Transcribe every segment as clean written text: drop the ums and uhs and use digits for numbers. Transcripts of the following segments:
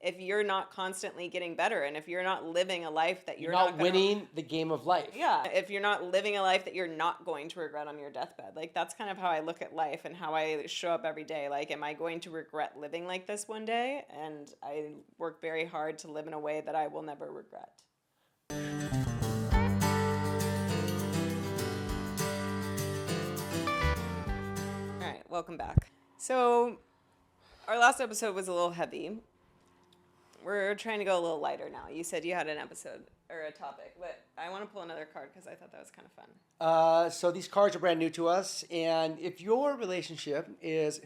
if you're not constantly getting better and if you're not living a life that You're you're not winning the game of life. yeah, if you're not living a life that you're not going to regret on your deathbed. Like that's kind of how I look at life and how I show up every day. Like, am I going to regret living like this one day? And I work very hard to live in a way that I will never regret. All right, welcome back. So, our last episode was a little heavy. We're trying to go a little lighter now. You said you had an episode or a topic, but I want to pull another card because I thought that was kind of fun. So these cards are brand new to us, and if your relationship is,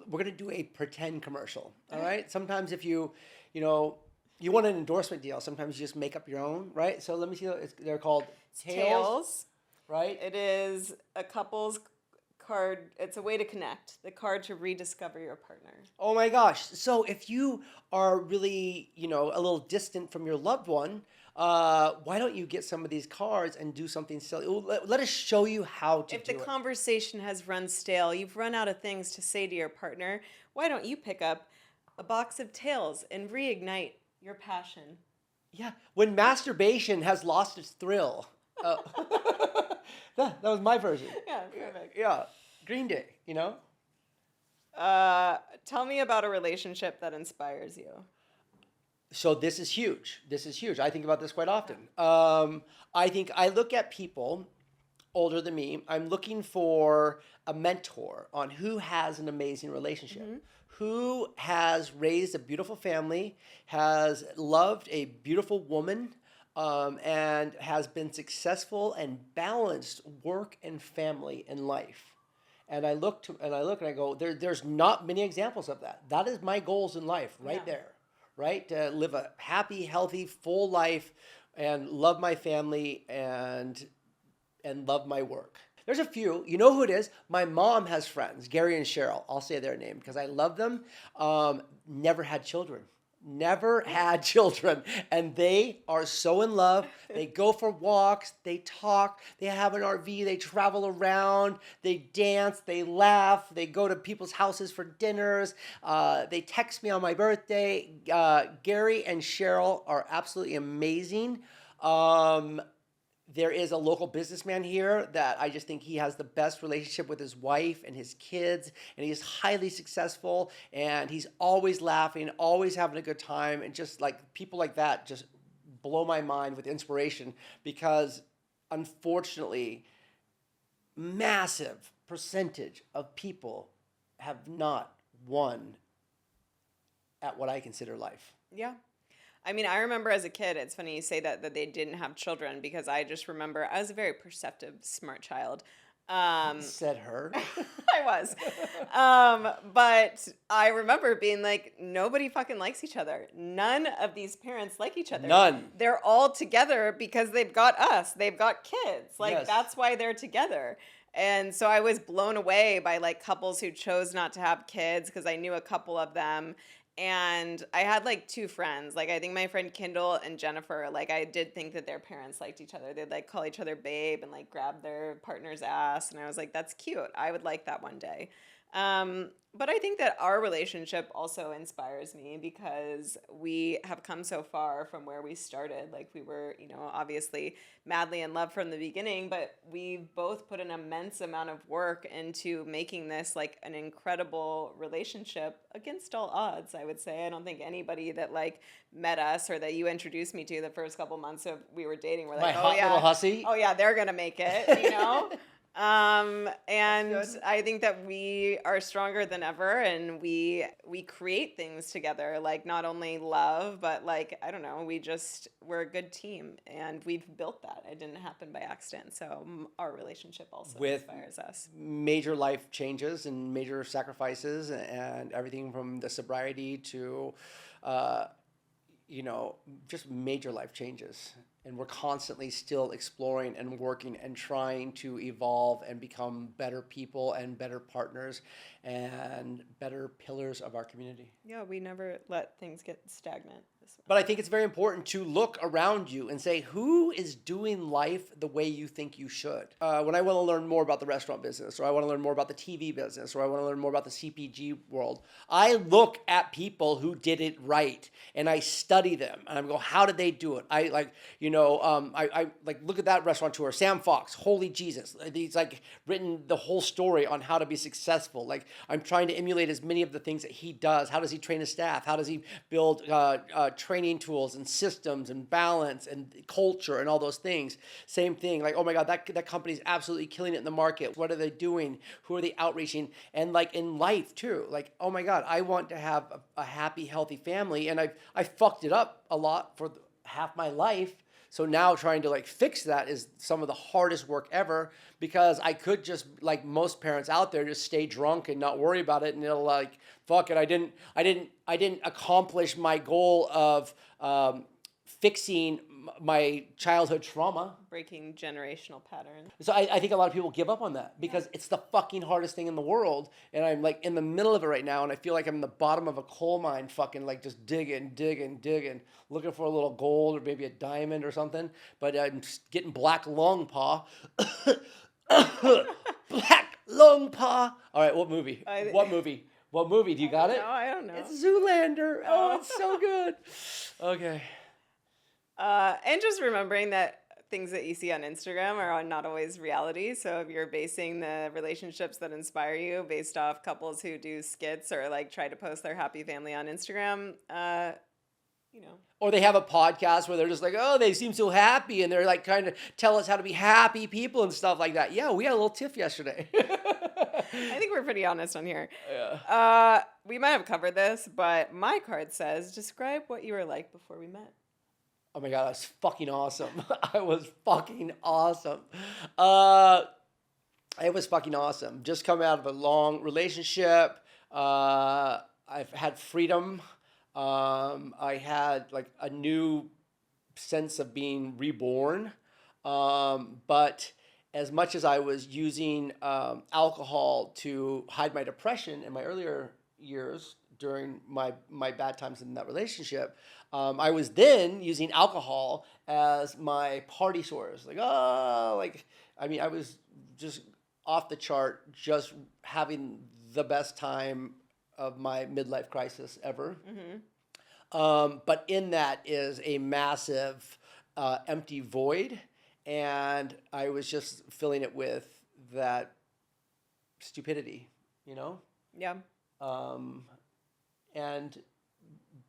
we're gonna do a pretend commercial. All right. Sometimes if you want an endorsement deal, sometimes you just make up your own, right? So let me see. They're called Tails, right? It is a couple's card. It's a way to connect. The card to rediscover your partner. Oh my gosh. So if you are really, a little distant from your loved one, why don't you get some of these cards and do something silly? Let us show you how to If do the it. conversation has run stale, you've run out of things to say to your partner, why don't you pick up a box of tails and reignite your passion? Yeah, when masturbation has lost its thrill. That was my version. Yeah, perfect. Yeah, Green Day, Tell me about a relationship that inspires you. So this is huge. This is huge. I think about this quite often. I think I look at people older than me. I'm looking for a mentor on who has an amazing relationship, who has raised a beautiful family, has loved a beautiful woman, and has been successful and balanced work and family in life. And I look and I go, there's not many examples of that. That is my goals in life right there, right? To live a happy, healthy, full life and love my family and love my work. There's a few. You know who it is? My mom has friends, Gary and Cheryl. I'll say their name because I love them. Never had children. Never had children. And they are so in love. They go for walks. They talk. They have an RV. They travel around. They dance. They laugh. They go to people's houses for dinners. They text me on my birthday. Gary and Cheryl are absolutely amazing. There is a local businessman here that I just think he has the best relationship with his wife and his kids, and he's highly successful, and he's always laughing, always having a good time, and just like people like that just blow my mind with inspiration because unfortunately, massive percentage of people have not won at what I consider life. Yeah. I mean, I remember as a kid, it's funny you say that they didn't have children because I just remember I was a very perceptive, smart child. Said her. I was. But I remember being like, nobody fucking likes each other. None of these parents like each other. None. They're all together because they've got us. They've got kids. Like, Yes. That's why they're together. And so I was blown away by like couples who chose not to have kids because I knew a couple of them. And I had like two friends. Like I think my friend Kendall and Jennifer, like I did think that their parents liked each other. They'd like call each other babe and like grab their partner's ass. And I was like, that's cute. I would like that one day. But I think that our relationship also inspires me because we have come so far from where we started. Like we were, obviously madly in love from the beginning, but we've both put an immense amount of work into making this like an incredible relationship against all odds, I would say. I don't think anybody that like met us or that you introduced me to the first couple months of we were dating were like, My hot little hussy. Oh yeah, they're gonna make it, and I think that we are stronger than ever and we create things together, like not only love, but like, I don't know, we're a good team and we've built that. It didn't happen by accident. So our relationship also inspires us. Major life changes and major sacrifices and everything from the sobriety to, just major life changes. And we're constantly still exploring and working and trying to evolve and become better people and better partners and better pillars of our community. Yeah, we never let things get stagnant this way. But I think it's very important to look around you and say, who is doing life the way you think you should? When I want to learn more about the restaurant business, or I want to learn more about the TV business, or I want to learn more about the CPG world, I look at people who did it right and I study them and I'm go, how did they do it? I like look at that restaurateur, Sam Fox. Holy Jesus, he's like written the whole story on how to be successful. Like I'm trying to emulate as many of the things that he does. How does he train his staff? How does he build training tools and systems and balance and culture and all those things? Same thing. Like, oh my God, that company's absolutely killing it in the market. What are they doing? Who are they outreaching? And like in life too. Like, oh my God, I want to have a happy, healthy family, and I fucked it up a lot for half my life. So now trying to like fix that is some of the hardest work ever, because I could just, like most parents out there, just stay drunk and not worry about it, and it'll like, fuck it, I didn't accomplish my goal of fixing my childhood trauma. Breaking generational patterns. So I think a lot of people give up on that because it's the fucking hardest thing in the world. And I'm like in the middle of it right now. And I feel like I'm in the bottom of a coal mine, fucking like just digging, looking for a little gold or maybe a diamond or something. But I'm getting black lung paw. Black lung paw. All right, what movie? What movie? What movie? Do you got it? No, I don't know. It's Zoolander. Oh, it's so good. Okay. And just remembering that things that you see on Instagram are not always reality. So if you're basing the relationships that inspire you based off couples who do skits or like try to post their happy family on Instagram, Or they have a podcast where they're just like, oh, they seem so happy, and they're like trying to tell us how to be happy people and stuff like that. Yeah, we had a little tiff yesterday. I think we're pretty honest on here. Yeah. We might have covered this, but my card says, describe what you were like before we met. Oh my God, I was fucking awesome. I was fucking awesome. It was fucking awesome. Just coming out of a long relationship. I've had freedom. I had like a new sense of being reborn. But as much as I was using alcohol to hide my depression in my earlier years during my bad times in that relationship, I was then using alcohol as my party source. I was just off the chart, just having the best time of my midlife crisis ever. Mm-hmm. But in that is a massive empty void, and I was just filling it with that stupidity, Yeah. And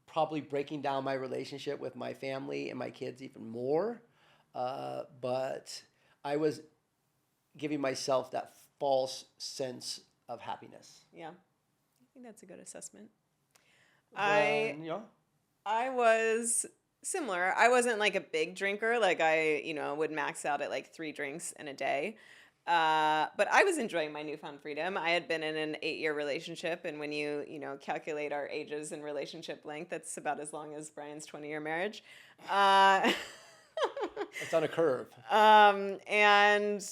probably breaking down my relationship with my family and my kids even more. But I was giving myself that false sense of happiness. Yeah. I think that's a good assessment. Yeah. I was similar. I wasn't like a big drinker. Like I, would max out at like 3 drinks in a day. But I was enjoying my newfound freedom. I had been in an 8-year relationship, and when you calculate our ages and relationship length, that's about as long as Brian's 20-year marriage. It's on a curve. And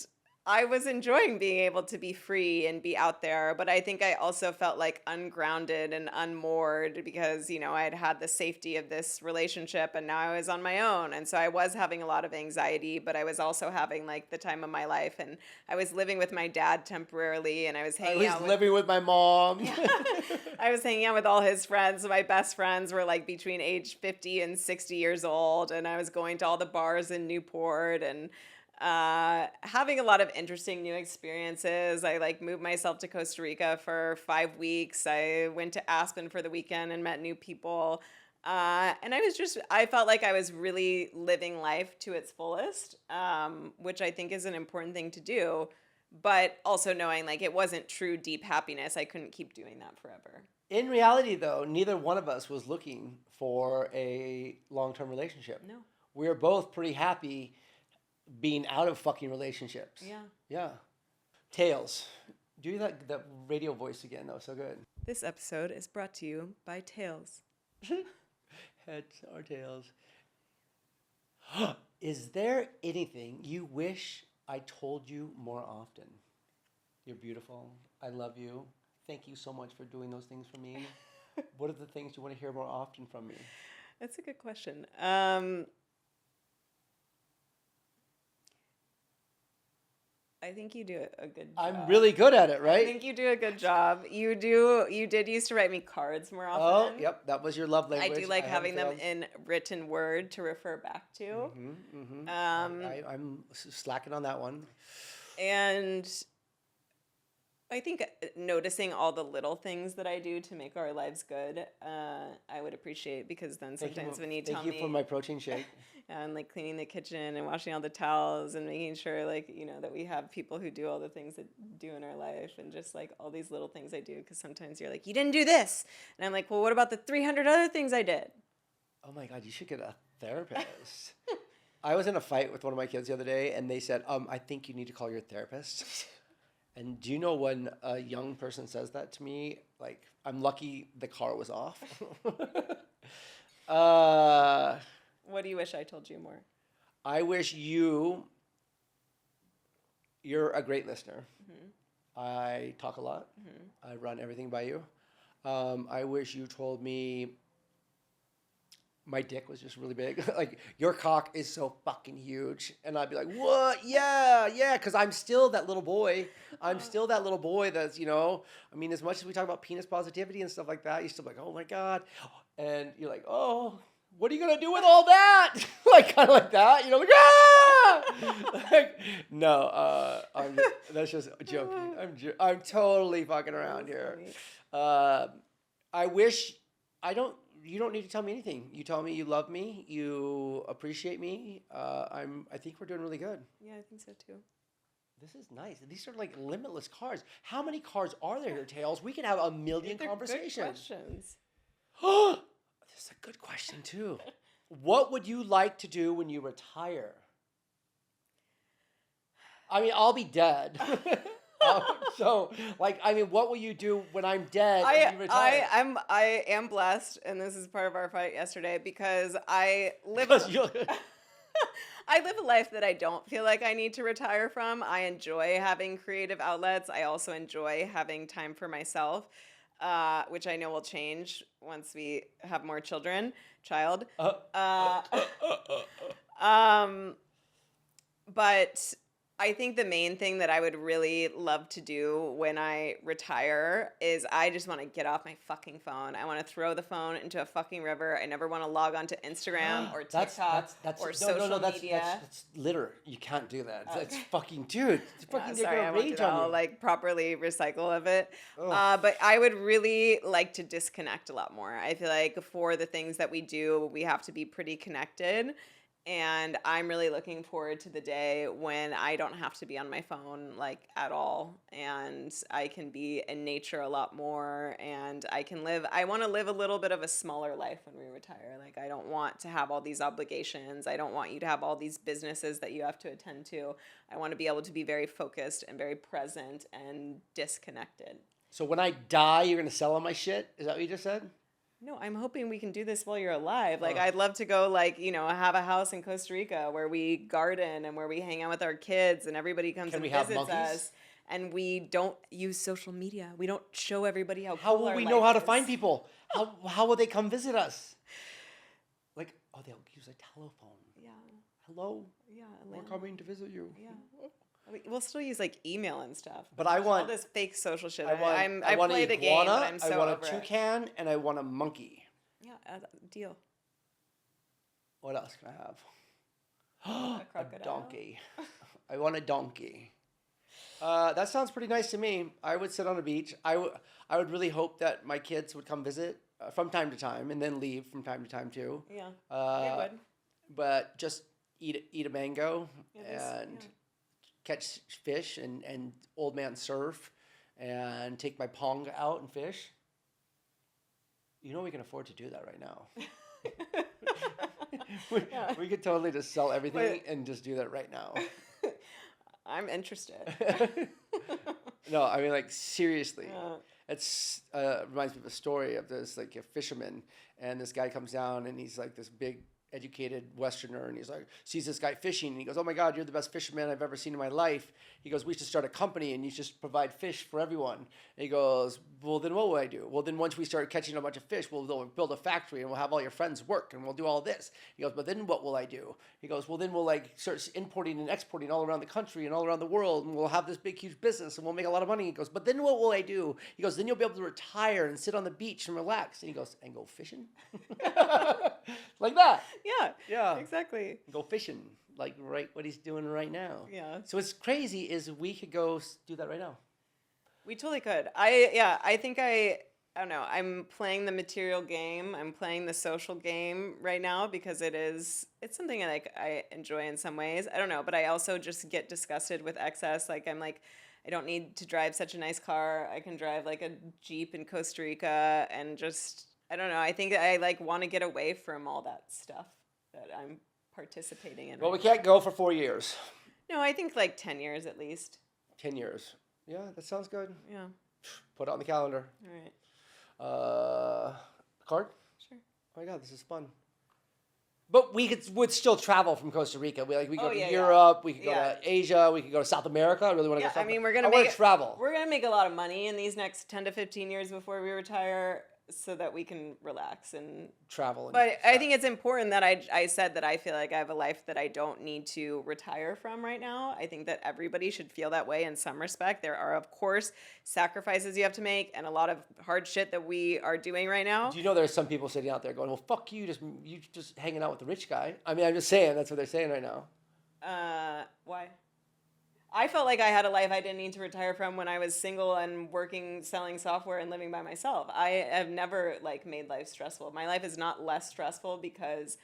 I was enjoying being able to be free and be out there, but I think I also felt like ungrounded and unmoored because, I had had the safety of this relationship and now I was on my own. And so I was having a lot of anxiety, but I was also having like the time of my life. And I was living with my dad temporarily, and I was hanging out living with my mom. I was hanging out with all his friends. My best friends were like between age 50 and 60 years old. And I was going to all the bars in Newport and having a lot of interesting new experiences. I like moved myself to Costa Rica for 5 weeks. I went to Aspen for the weekend and met new people. And I felt like I was really living life to its fullest, which I think is an important thing to do, but also knowing like it wasn't true deep happiness. I couldn't keep doing that forever. In reality, though, neither one of us was looking for a long-term relationship. No. We were both pretty happy being out of fucking relationships. Yeah. Yeah. Tails. Do that radio voice again. That was so good. This episode is brought to you by Tails. Heads or tails. Is there anything you wish I told you more often? You're beautiful. I love you. Thank you so much for doing those things for me. What are the things you want to hear more often from me? That's a good question. I think you do a good I'm job. really good at it, I right? think you do a good job. You did used to write me cards more Oh, often. yep, that was your love I do language. like I haven't having them failed. in written word to refer back to. Mm-hmm, mm-hmm. Um, I'm slacking on that one. and I think noticing all the little things that I do to make our lives good, I would appreciate, because then sometimes when you Thank tell you for me, my protein shake. and like cleaning the kitchen and washing all the towels and making sure, like, that we have people who do all the things that do in our life, and just like all these little things I do, because sometimes you're like, you didn't do this, and I'm like, well, what about the 300 other things I did? Oh my God, you should get a therapist. I was in a fight with one of my kids the other day, and they said, I think you need to call your therapist. And do you know when a young person says that to me, like, I'm lucky the car was off? uh, What do you wish I told you more? I wish you're a great listener. I talk a lot. I run everything by you. I wish you told me my dick was just really big. Like, your cock is so fucking huge. And I'd be like, what? Yeah, yeah. Because I'm still that little boy. I'm still that little boy that's, I mean, as much as we talk about penis positivity and stuff like that, you're still like, oh my God. And you're like, oh, what are you going to do with all that? Like, kind of like that. Like, ah! Like, no, that's just joking. I'm totally fucking around here. Funny. I wish you don't need to tell me anything. You tell me you love me, you appreciate me. I think we're doing really good. Yeah, I think so too. This is nice. These are like limitless cards. How many cards are there here, Tails? We can have a million They're conversations. good questions. This is a good question too. What would you like to do when you retire? I mean, I'll be dead. So, what will you do when I'm dead and you retire? I am blessed, and this is part of our fight yesterday, because I live Because you'll. I live a life that I don't feel like I need to retire from. I enjoy having creative outlets. I also enjoy having time for myself, which I know will change once we have more children. Child. But I think the main thing that I would really love to do when I retire is I just want to get off my fucking phone. I want to throw the phone into a fucking river. I never want to log on to Instagram or TikTok or social media. That's litter. You can't do that. That's fucking, dude. It's fucking, they're Sorry, I gonna won't do rage that. on I'll you. like properly recycle of it. Ugh. But I would really like to disconnect a lot more. I feel like for the things that we do, we have to be pretty connected. And I'm really looking forward to the day when I don't have to be on my phone like at all, and I can be in nature a lot more, and I want to live a little bit of a smaller life when we retire. Like, I don't want to have all these obligations. I don't want you to have all these businesses that you have to attend to. I want to be able to be very focused and very present and disconnected. So when I die, you're gonna sell all my shit? Is that what you just said? No, I'm hoping we can do this while you're alive. Like, Ugh. I'd love to go, like, have a house in Costa Rica where we garden and where we hang out with our kids and everybody comes and visits us. And we don't use social media. We don't show everybody how How cool will our we life know how to is. find people? How will they come visit us? Like, oh, they'll use a telephone. Yeah. Hello? Yeah. We're coming to visit you. Yeah. We'll still use like email and stuff. But I want all this fake social shit. I want play an the game, but iguana, I'm so I want over a it. toucan, and I want a monkey. Yeah, deal. What else can I have? A A crocodile. donkey. I want a donkey. That sounds pretty nice to me. I would sit on a beach. I would really hope that my kids would come visit from time to time and then leave from time to time too. Yeah, they would. But just eat a mango Yeah, and catch fish and old man surf and take my pong out and fish. You know we can afford to do that right now. we could totally just sell everything and just do that right now. I'm interested. No, I mean, like, seriously. It's reminds me of a story of this, like, a fisherman, and this guy comes down and he's like this big educated Westerner, and he's like, sees this guy fishing, and he goes, "Oh my God, you're the best fisherman I've ever seen in my life." He goes, "We should start a company, and you just provide fish for everyone." And he goes, "Well, then what will I do?" "Well, then once we start catching a bunch of fish, we'll build a factory, and we'll have all your friends work, and we'll do all this." He goes, "But then what will I do?" He goes, "Well, then we'll like start importing and exporting all around the country and all around the world, and we'll have this big, huge business, and we'll make a lot of money." He goes, "But then what will I do?" He goes, "Then you'll be able to retire and sit on the beach and relax." And he goes, "And go fishing?" Like that. Yeah. Yeah. Exactly. Go fishing, like right what he's doing right now. Yeah. So what's crazy is we could go do that right now. We totally could. I think I don't know. I'm playing the material game. I'm playing the social game right now because it's something I enjoy in some ways. I don't know, but I also just get disgusted with excess. Like I'm like I don't need to drive such a nice car. I can drive like a Jeep in Costa Rica and just I don't know. I think I like want to get away from all that stuff that I'm participating in. Well, right we can't go for 4 years. now. No, I think like 10 years at least. 10 years. Yeah, that sounds good. Yeah. Put it on the calendar. All right. Card? Sure. Oh my God, this is fun. But would still travel from Costa Rica. We go Oh, to yeah, yeah. Europe. We could go Yeah. to Asia. We could go to South America. I really want to Yeah, go to South I mean, America. we're gonna I want make to travel. We're gonna make a lot of money in these next 10 to 15 years before we retire, so that we can relax and. Travel. And But I think it's important that I said that I feel like I have a life that I don't need to retire from right now. I think that everybody should feel that way in some respect. There are, of course, sacrifices you have to make and a lot of hard shit that we are doing right now. Do you know there's some people sitting out there going, "Well, fuck you, just hanging out with the rich guy." I mean, I'm just saying that's what they're saying right now. Why? I felt like I had a life I didn't need to retire from when I was single and working, selling software and living by myself. I have never like made life stressful. My life is not less stressful because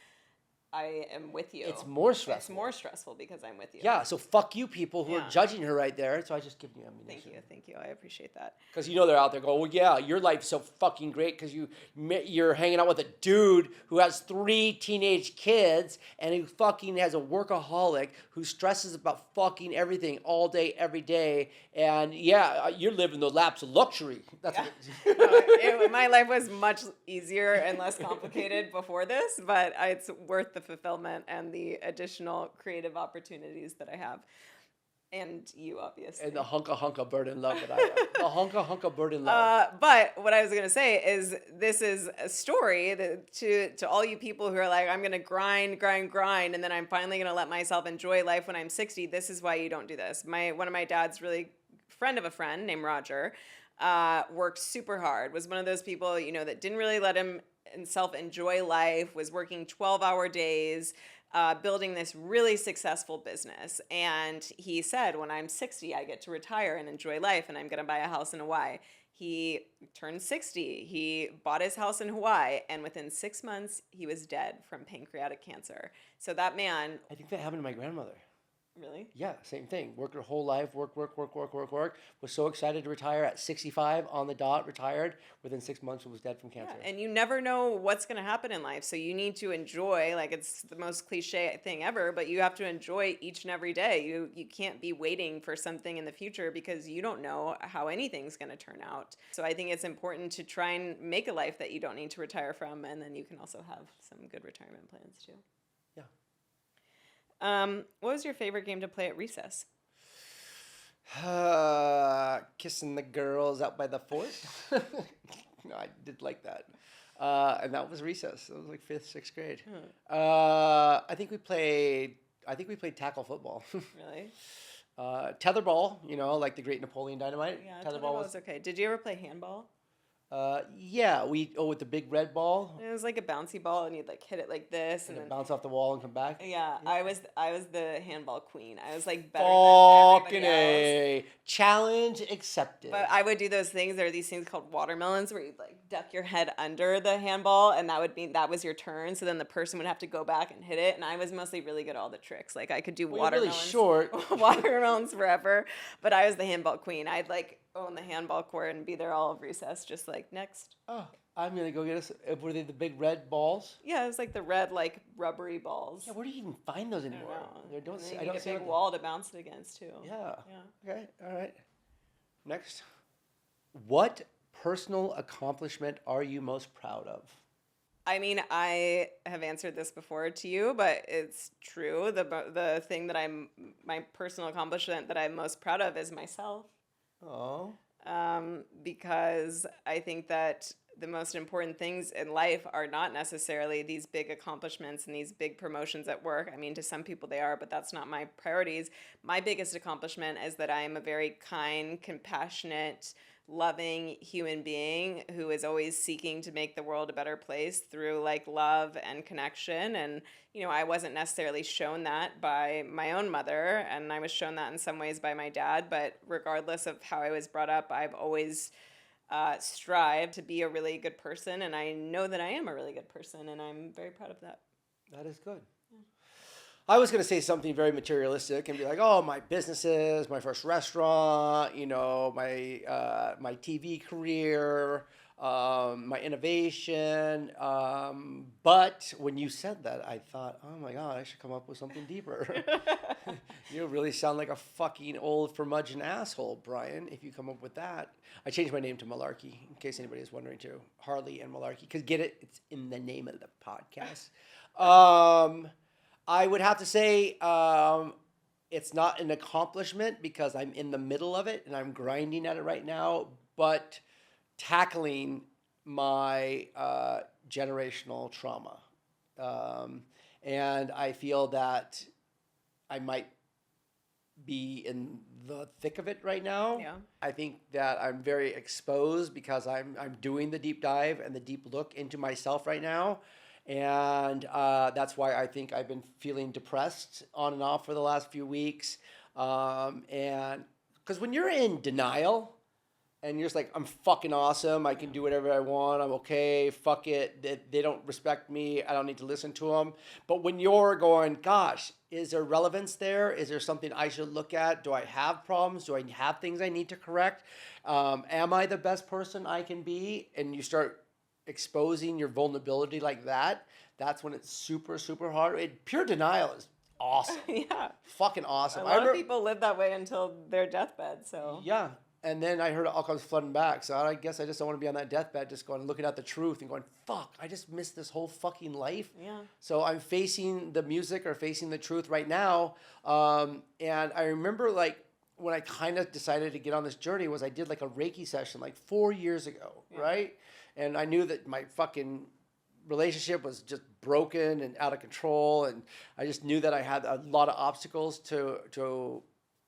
I am with you. It's more It's stressful. more stressful because I'm with you. Yeah, so fuck you people who are Yeah. judging her right there. So I just give you ammunition. Thank you. I appreciate that. Because you know they're out there going, "Well, yeah, your life's so fucking great because you're hanging out with a dude who has 3 teenage kids and who fucking has a workaholic who stresses about fucking everything all day, every day. And yeah, you're living the laps of luxury." That's what My life was much easier and less complicated before this, but it's worth the fulfillment and the additional creative opportunities that I have. And you, obviously. and the hunka burden love that I have. The hunka burden love. But what I was gonna say is this is a story that to all you people who are like, I'm gonna grind, and then I'm finally gonna let myself enjoy life when I'm 60. This is why you don't do this. One of my dad's really friend of a friend named Roger worked super hard. Was one of those people that didn't really let himself enjoy life. Was working 12-hour days. Building this really successful business. And he said, when I'm 60, I get to retire and enjoy life, and I'm going to buy a house in Hawaii. He turned 60. He bought his house in Hawaii, and within 6 months, he was dead from pancreatic cancer. So that man, I think that happened to my grandmother. really? Yeah, same thing. Worked her whole life, work. Was so excited to retire at 65 on the dot, retired. Within 6 months, was dead from cancer. Yeah, and you never know what's going to happen in life. So you need to enjoy, like it's the most cliche thing ever, but you have to enjoy each and every day. You can't be waiting for something in the future because you don't know how anything's going to turn out. So I think it's important to try and make a life that you don't need to retire from, and then you can also have some good retirement plans too. Yeah. What was your favorite game to play at recess? Kissing the girls out by the fort. No, I did like that. And that was recess. It was like 5th, 6th grade. I think we played tackle football. Really? Tetherball, like the Great Napoleon Dynamite. Yeah, Tetherball was okay. Did you ever play handball? Yeah, with the big red ball. It was like a bouncy ball, and you'd like hit it like this, and And then bounce off the wall and come back. yeah, I was the handball queen. I was like better than Fucking everybody else. A. Challenge accepted. But I would do those things. There are these things called watermelons where you'd like duck your head under the handball, and that was your turn. So then the person would have to go back and hit it. And I was mostly really good at all the tricks. Like I could do Well, you're watermelons, really short. watermelons forever. But I was the handball queen. I'd like own the handball court and be there all of recess, just like next. Oh, I'm gonna go get us. Were they the big red balls? Yeah, it was like the red like rubbery balls. Yeah, where do you even find those I don't anymore? know. I don't And then see. you I don't need see a big them. wall to bounce it against too. Yeah. Yeah. Okay. All right. Next. What personal accomplishment are you most proud of? I mean, I have answered this before to you, but it's true. The thing that my personal accomplishment that I'm most proud of is myself. Oh, Because I think that the most important things in life are not necessarily these big accomplishments and these big promotions at work. I mean, to some people they are, but that's not my priorities. My biggest accomplishment is that I am a very kind, compassionate, loving human being who is always seeking to make the world a better place through like love and connection. And I wasn't necessarily shown that by my own mother, and I was shown that in some ways by my dad. But regardless of how I was brought up, I've always strived to be a really good person, and I know that I am a really good person, and I'm very proud of that. that is good. I was going to say something very materialistic and be like, "Oh, my businesses, my first restaurant, my TV career, my innovation." But when you said that, I thought, "Oh my God, I should come up with something deeper." You really sound like a fucking old curmudgeon asshole, Brian. If you come up with that, I changed my name to Malarkey in case anybody is wondering too. Harley and Malarkey, because get it, it's in the name of the podcast. I would have to say it's not an accomplishment because I'm in the middle of it and I'm grinding at it right now, but tackling my generational trauma. And I feel that I might be in the thick of it right now. Yeah. I think that I'm very exposed because I'm doing the deep dive and the deep look into myself right now. And that's why I think I've been feeling depressed on and off for the last few weeks. And because when you're in denial and you're just like, I'm fucking awesome, I can do whatever I want, I'm okay, fuck it, they don't respect me, I don't need to listen to them. But when you're going, gosh, is there relevance there? Is there something I should look at? Do I have problems? Do I have things I need to correct? Am I the best person I can be? And you start exposing your vulnerability like that, that's when it's super, super hard. Pure denial is awesome. Yeah. Fucking awesome. A lot of people live that way until their deathbed, so. Yeah. And then I heard it all comes flooding back. So I guess I just don't want to be on that deathbed just going, looking at the truth and going, fuck, I just missed this whole fucking life. Yeah. So I'm facing the music or facing the truth right now. And I remember like when I kind of decided to get on this journey was I did like a Reiki session like 4 years ago, right? And I knew that my fucking relationship was just broken and out of control. And I just knew that I had a lot of obstacles to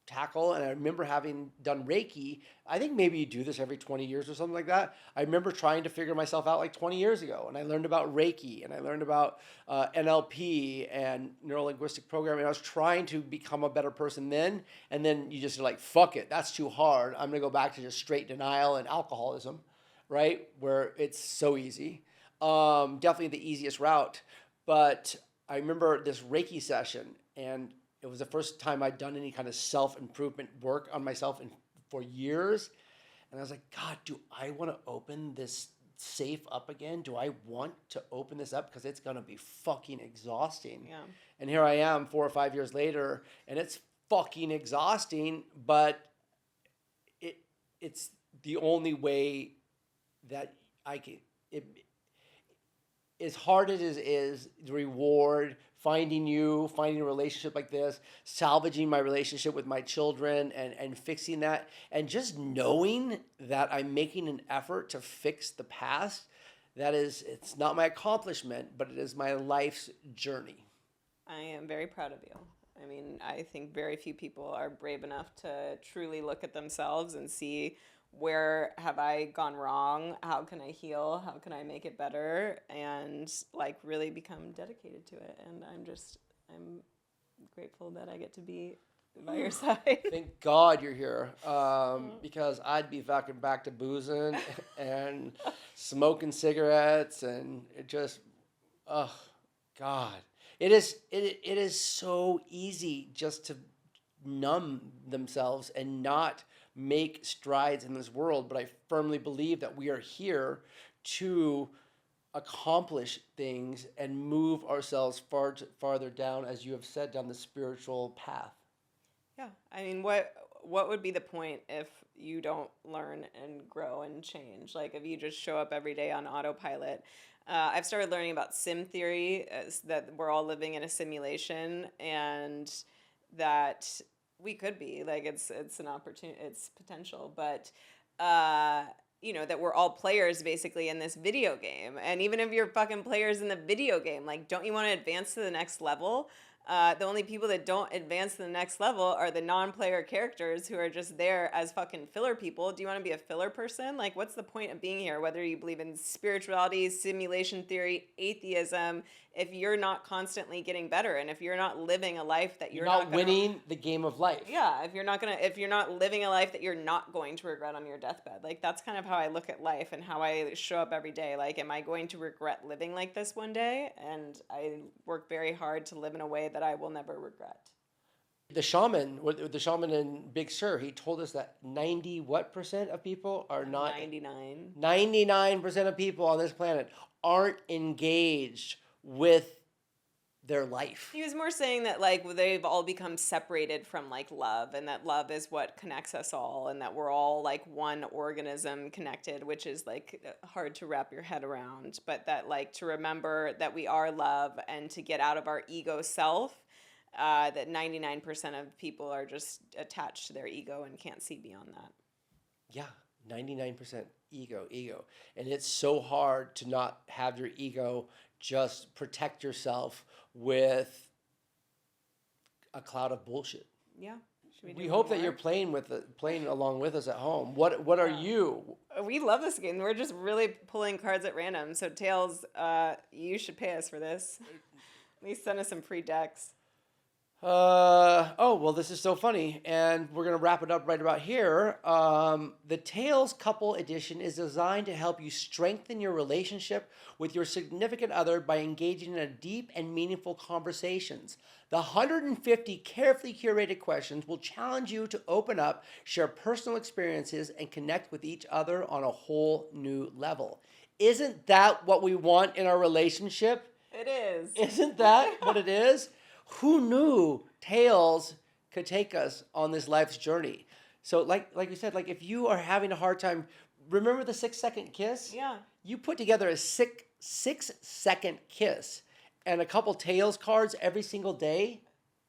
tackle. And I remember having done Reiki. I think maybe you do this every 20 years or something like that. I remember trying to figure myself out like 20 years ago. And I learned about Reiki and I learned about NLP and neuro-linguistic programming. I was trying to become a better person then. And then you just are like, fuck it, that's too hard. I'm going to go back to just straight denial and alcoholism, right? Where it's so easy. Definitely the easiest route. But I remember this Reiki session, and it was the first time I'd done any kind of self-improvement work on myself for years. And I was like, God, do I want to open this safe up again? Do I want to open this up? Because it's going to be fucking exhausting. Yeah. And here I am 4 or 5 years later, and it's fucking exhausting, but it's the only way that I can. As hard as it is, the reward, finding a relationship like this, salvaging my relationship with my children and fixing that, and just knowing that I'm making an effort to fix the past, it's not my accomplishment, but it is my life's journey. I am very proud of you. I mean, I think very few people are brave enough to truly look at themselves and see, where have I gone wrong? How can I heal? How can I make it better? And like really become dedicated to it. And I'm grateful that I get to be by your side. Thank God you're here, because I'd be fucking back to boozing and smoking cigarettes, and it just, oh God, it is so easy just to numb themselves and not make strides in this world. But I firmly believe that we are here to accomplish things and move ourselves farther down, as you have said, down the spiritual path. Yeah. I mean, what would be the point if you don't learn and grow and change? Like if you just show up every day on autopilot, I've started learning about sim theory, that we're all living in a simulation, and that we could be like it's an opportunity, it's potential, but uh, that we're all players basically in this video game. And even if you're fucking players in the video game, like, don't you want to advance to the next level? The only people that don't advance to the next level are the non-player characters who are just there as fucking filler people. Do you want to be a filler person? Like, what's the point of being here? Whether you believe in spirituality, simulation theory, atheism, if you're not constantly getting better, and if you're not living a life that You're you're not not gonna, winning the game of life. yeah, if you're not living a life that you're not going to regret on your deathbed. Like, that's kind of how I look at life and how I show up every day. Like, am I going to regret living like this one day? And I work very hard to live in a way that I will never regret. The shaman in Big Sur, he told us that 90 what percent of people are not 99. 99% of people on this planet aren't engaged with their life. He was more saying that, like, they've all become separated from, like, love, and that love is what connects us all, and that we're all like one organism connected, which is like hard to wrap your head around, but that, like, to remember that we are love and to get out of our ego self. That 99% of people are just attached to their ego and can't see beyond that. Yeah, 99% ego. And it's so hard to not have your ego just protect yourself with a cloud of bullshit. Yeah. We hope that you're playing along with us at home. What are you? We love this game. We're just really pulling cards at random. So Tails, you should pay us for this. At least send us some free decks. Oh, well, this is so funny. And we're going to wrap it up right about here. The Tails Couple Edition is designed to help you strengthen your relationship with your significant other by engaging in a deep and meaningful conversations. The 150 carefully curated questions will challenge you to open up, share personal experiences, and connect with each other on a whole new level. Isn't that what we want in our relationship? It is. Isn't that what it is? Who knew Tails could take us on this life's journey? So like you said, like, if you are having a hard time, remember the 6-second kiss? Yeah. You put together a 6-second kiss and a couple Tails cards every single day.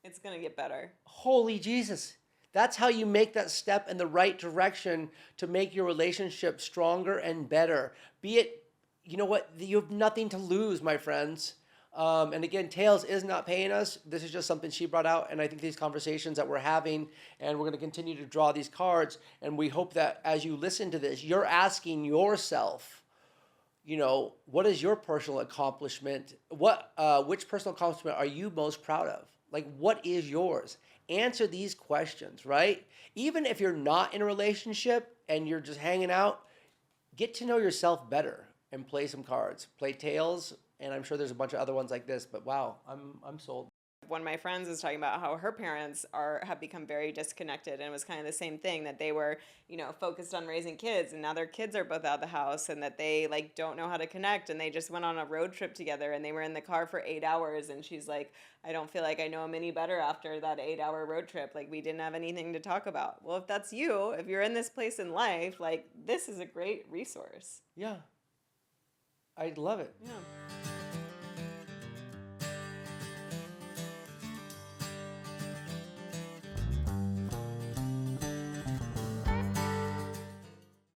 It's going to get better. Holy Jesus. That's how you make that step in the right direction to make your relationship stronger and better. Be it, you know what, you have nothing to lose, my friends. And again, Tails is not paying us. This is just something she brought out. And I think these conversations that we're having, and we're going to continue to draw these cards. And we hope that as you listen to this, you're asking yourself, what is your personal accomplishment? Which personal accomplishment are you most proud of? Like, what is yours? Answer these questions, right? Even if you're not in a relationship and you're just hanging out, get to know yourself better and play some cards. Play Tails. And I'm sure there's a bunch of other ones like this, but wow, I'm sold. One of my friends was talking about how her parents have become very disconnected, and it was kind of the same thing, that they were, focused on raising kids, and now their kids are both out of the house, and that they, like, don't know how to connect, and they just went on a road trip together, and they were in the car for 8 hours, and she's like, I don't feel like I know him any better after that 8-hour road trip. Like, we didn't have anything to talk about. Well, if that's you, if you're in this place in life, like, this is a great resource. Yeah. I love it. Yeah.